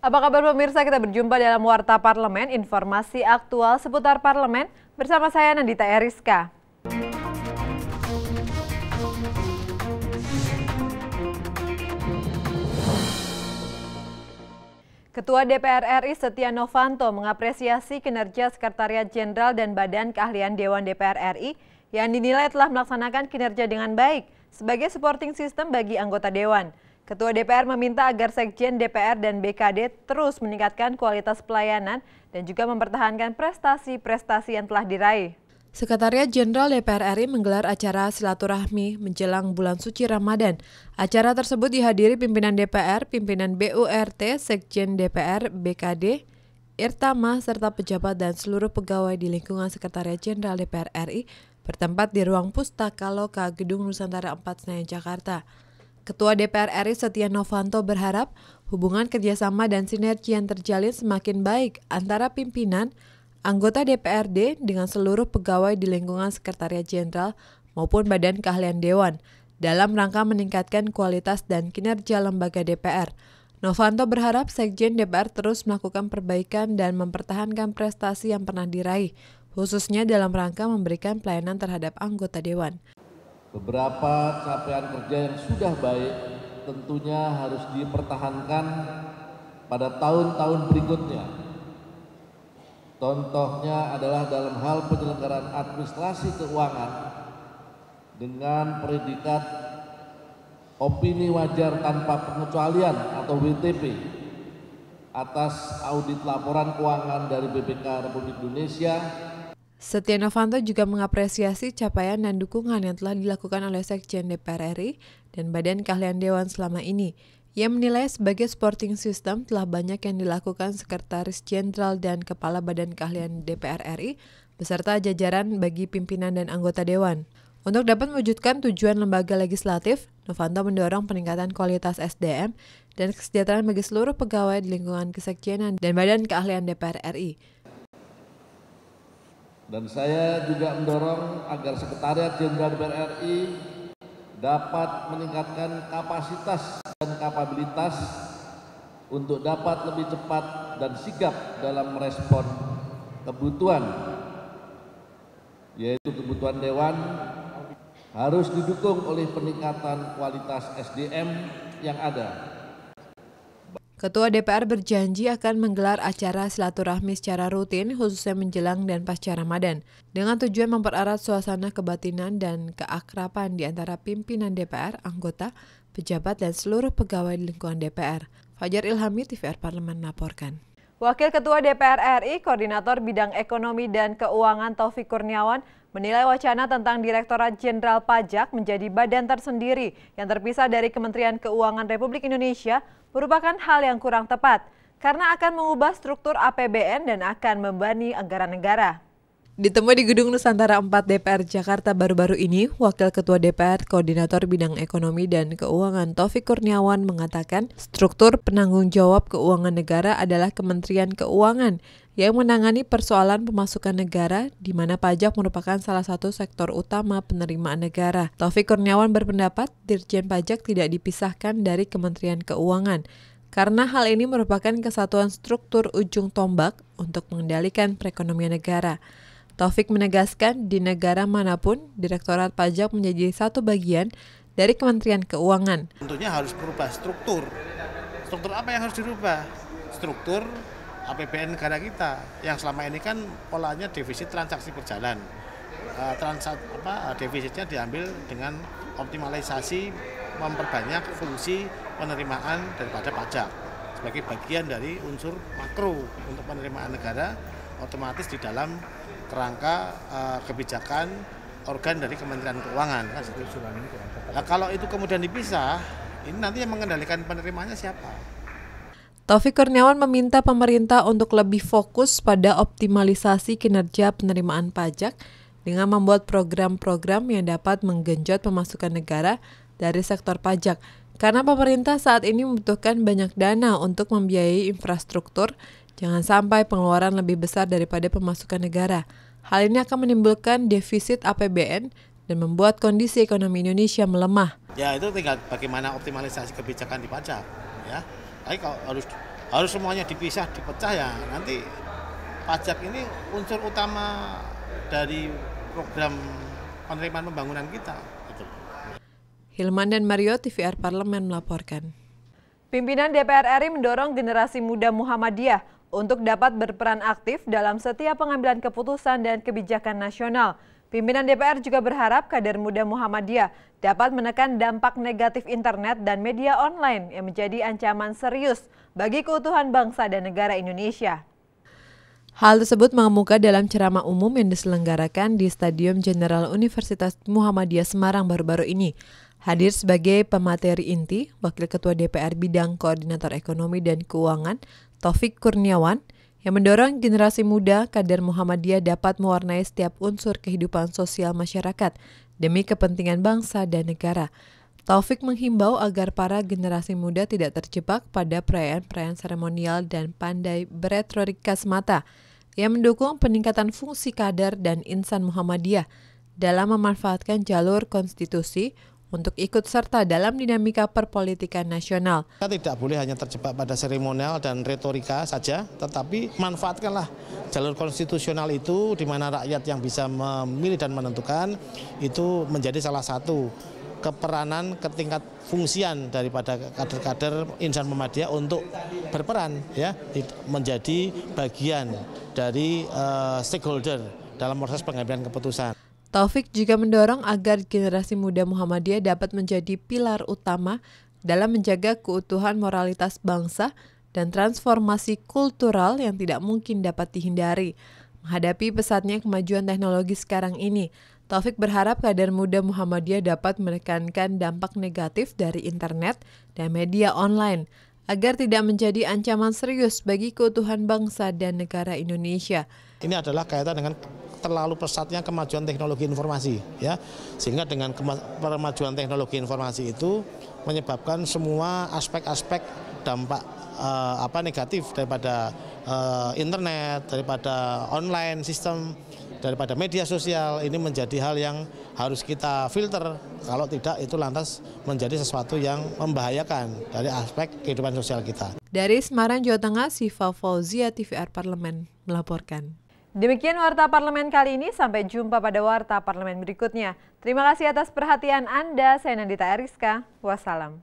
Apa kabar pemirsa, kita berjumpa dalam Warta Parlemen, informasi aktual seputar parlemen bersama saya Nandita Eriska. Ketua DPR RI Setia Novanto mengapresiasi kinerja Sekretariat Jenderal dan Badan Keahlian Dewan DPR RI yang dinilai telah melaksanakan kinerja dengan baik sebagai supporting system bagi anggota Dewan. Ketua DPR meminta agar Sekjen DPR dan BKD terus meningkatkan kualitas pelayanan dan juga mempertahankan prestasi-prestasi yang telah diraih. Sekretariat Jenderal DPR RI menggelar acara silaturahmi menjelang bulan suci Ramadan. Acara tersebut dihadiri pimpinan DPR, pimpinan BURT, Sekjen DPR, BKD, Irtama, serta pejabat dan seluruh pegawai di lingkungan Sekretariat Jenderal DPR RI bertempat di ruang Pustaka Loka Gedung Nusantara 4 Senayan, Jakarta. Ketua DPR RI Setia Novanto berharap hubungan kerjasama dan sinergi yang terjalin semakin baik antara pimpinan, anggota DPRD dengan seluruh pegawai di lingkungan Sekretariat Jenderal maupun Badan Keahlian Dewan dalam rangka meningkatkan kualitas dan kinerja lembaga DPR. Novanto berharap Sekjen DPR terus melakukan perbaikan dan mempertahankan prestasi yang pernah diraih, khususnya dalam rangka memberikan pelayanan terhadap anggota Dewan. Beberapa capaian kerja yang sudah baik tentunya harus dipertahankan pada tahun-tahun berikutnya. Contohnya adalah dalam hal penyelenggaraan administrasi keuangan dengan predikat opini wajar tanpa pengecualian atau WTP atas audit laporan keuangan dari BPK Republik Indonesia. Setia Novanto juga mengapresiasi capaian dan dukungan yang telah dilakukan oleh Sekjen DPR RI dan Badan Keahlian Dewan selama ini. Ia menilai sebagai supporting system telah banyak yang dilakukan Sekretaris Jenderal dan Kepala Badan Keahlian DPR RI beserta jajaran bagi pimpinan dan anggota Dewan. Untuk dapat mewujudkan tujuan lembaga legislatif, Novanto mendorong peningkatan kualitas SDM dan kesejahteraan bagi seluruh pegawai di lingkungan Kesekjenan dan Badan Keahlian DPR RI. Dan saya juga mendorong agar Sekretariat Jenderal DPR RI dapat meningkatkan kapasitas dan kapabilitas untuk dapat lebih cepat dan sigap dalam merespon kebutuhan, yaitu kebutuhan Dewan, harus didukung oleh peningkatan kualitas SDM yang ada. Ketua DPR berjanji akan menggelar acara silaturahmi secara rutin khususnya menjelang dan pasca Ramadan dengan tujuan mempererat suasana kebatinan dan keakraban di antara pimpinan DPR, anggota, pejabat, dan seluruh pegawai di lingkungan DPR. Fajar Ilhami, TVR Parlemen melaporkan. Wakil Ketua DPR RI, Koordinator Bidang Ekonomi dan Keuangan Taufik Kurniawan menilai wacana tentang Direktorat Jenderal Pajak menjadi badan tersendiri yang terpisah dari Kementerian Keuangan Republik Indonesia merupakan hal yang kurang tepat karena akan mengubah struktur APBN dan akan membebani anggaran negara. Ditemui di Gedung Nusantara 4 DPR Jakarta baru-baru ini, Wakil Ketua DPR Koordinator Bidang Ekonomi dan Keuangan Taufik Kurniawan mengatakan struktur penanggung jawab keuangan negara adalah Kementerian Keuangan yang menangani persoalan pemasukan negara di mana pajak merupakan salah satu sektor utama penerimaan negara. Taufik Kurniawan berpendapat Dirjen Pajak tidak dipisahkan dari Kementerian Keuangan karena hal ini merupakan kesatuan struktur ujung tombak untuk mengendalikan perekonomian negara. Taufik menegaskan di negara manapun Direktorat Pajak menjadi satu bagian dari Kementerian Keuangan. Tentunya harus berubah struktur. Struktur apa yang harus dirubah? Struktur APBN negara kita yang selama ini kan polanya defisit transaksi berjalan. Defisitnya diambil dengan optimalisasi memperbanyak fungsi penerimaan daripada pajak sebagai bagian dari unsur makro untuk penerimaan negara otomatis di dalam kerangka kebijakan organ dari Kementerian Keuangan. Nah, kalau itu kemudian dipisah, ini nanti yang mengendalikan penerimaannya siapa? Taufik Kurniawan meminta pemerintah untuk lebih fokus pada optimalisasi kinerja penerimaan pajak dengan membuat program-program yang dapat menggenjot pemasukan negara dari sektor pajak. Karena pemerintah saat ini membutuhkan banyak dana untuk membiayai infrastruktur, jangan sampai pengeluaran lebih besar daripada pemasukan negara. Hal ini akan menimbulkan defisit APBN dan membuat kondisi ekonomi Indonesia melemah. Ya itu tinggal bagaimana optimalisasi kebijakan di pajak. Ya, tapi kalau harus semuanya dipisah, dipecah ya nanti pajak ini unsur utama dari program penerimaan pembangunan kita. Gitu. Hilman dan Mario, TVR Parlemen melaporkan. Pimpinan DPR RI mendorong generasi muda Muhammadiyah untuk dapat berperan aktif dalam setiap pengambilan keputusan dan kebijakan nasional. Pimpinan DPR juga berharap kader muda Muhammadiyah dapat menekan dampak negatif internet dan media online yang menjadi ancaman serius bagi keutuhan bangsa dan negara Indonesia. Hal tersebut mengemuka dalam ceramah umum yang diselenggarakan di Stadium Jenderal Universitas Muhammadiyah Semarang baru-baru ini. Hadir sebagai pemateri inti, Wakil Ketua DPR Bidang Koordinator Ekonomi dan Keuangan, Taufik Kurniawan, yang mendorong generasi muda kader Muhammadiyah dapat mewarnai setiap unsur kehidupan sosial masyarakat demi kepentingan bangsa dan negara. Taufik menghimbau agar para generasi muda tidak terjebak pada perayaan-perayaan seremonial dan pandai beretorika semata, yang mendukung peningkatan fungsi kader dan insan Muhammadiyah dalam memanfaatkan jalur konstitusi untuk ikut serta dalam dinamika perpolitikan nasional. Kita tidak boleh hanya terjebak pada seremonial dan retorika saja, tetapi manfaatkanlah jalur konstitusional itu di mana rakyat yang bisa memilih dan menentukan itu menjadi salah satu keperanan ketingkat fungsian daripada kader-kader insan Muhammadiyah untuk berperan ya menjadi bagian dari stakeholder dalam proses pengambilan keputusan. Taufik juga mendorong agar generasi muda Muhammadiyah dapat menjadi pilar utama dalam menjaga keutuhan moralitas bangsa dan transformasi kultural yang tidak mungkin dapat dihindari. Menghadapi pesatnya kemajuan teknologi sekarang ini, Taufik berharap kader muda Muhammadiyah dapat menekankan dampak negatif dari internet dan media online agar tidak menjadi ancaman serius bagi keutuhan bangsa dan negara Indonesia. Ini adalah kaitan dengan terlalu pesatnya kemajuan teknologi informasi, ya, sehingga dengan kemajuan teknologi informasi itu menyebabkan semua aspek-aspek dampak negatif daripada internet, daripada online sistem, daripada media sosial ini menjadi hal yang harus kita filter. Kalau tidak itu lantas menjadi sesuatu yang membahayakan dari aspek kehidupan sosial kita. Dari Semarang, Jawa Tengah, Siva Fauzia, TVR Parlemen melaporkan. Demikian Warta Parlemen kali ini, sampai jumpa pada Warta Parlemen berikutnya. Terima kasih atas perhatian Anda, saya Nandita Eriska, wassalam.